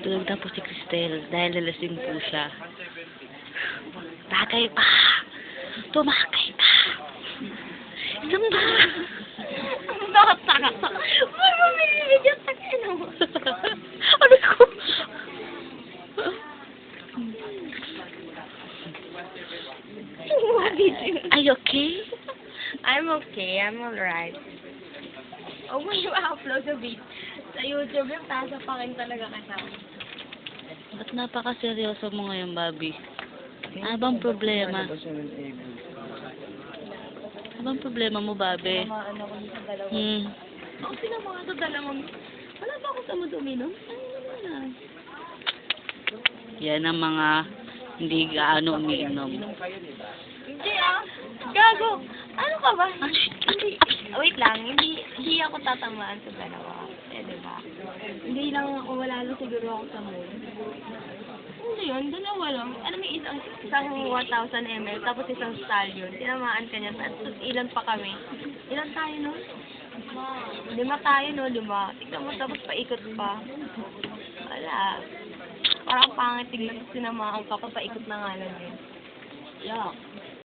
Tulog na po si Cristel dahil lalasing po siya. Bagay pa! Tumakay pa! Isang ba? Bakit taka? Wala mo binibigyan sa kanya mo. Ano ko? Are you okay? I'm okay. I'm alright. Huwag mo yung upload sa video. Sa YouTube yung tasa pa rin talaga kasama. Ba't napaka-seryoso mo ngayon, Bobby? Ano bang problema? Ano bang problema mo, Bobby? Tinamaan ako sa dalawa. Ako tinamaan sa dalawa. Wala ba ako sa uminom? Ay, wala. Yan ang mga hindi gaano umiinom. Hindi ah. Gago. Ano ka ba? Hindi. Wait lang. Hindi ako tatamaan sa dalawa. Eh, diba? Hindi lang ako. Wala lang siguro ako sa mood. Hindi yun. Dalawa lang. Ano may isang 1,000 ml tapos isang stallion. Tinamaan ka niya. Tapos ilan pa kami? Ilan tayo nun? 5 tayo no? 5. Tignan mo tapos paikot pa. Wala. Parang pangit tignan. Tinamaan ka pa. Paikot na nga lang yun. Yuck.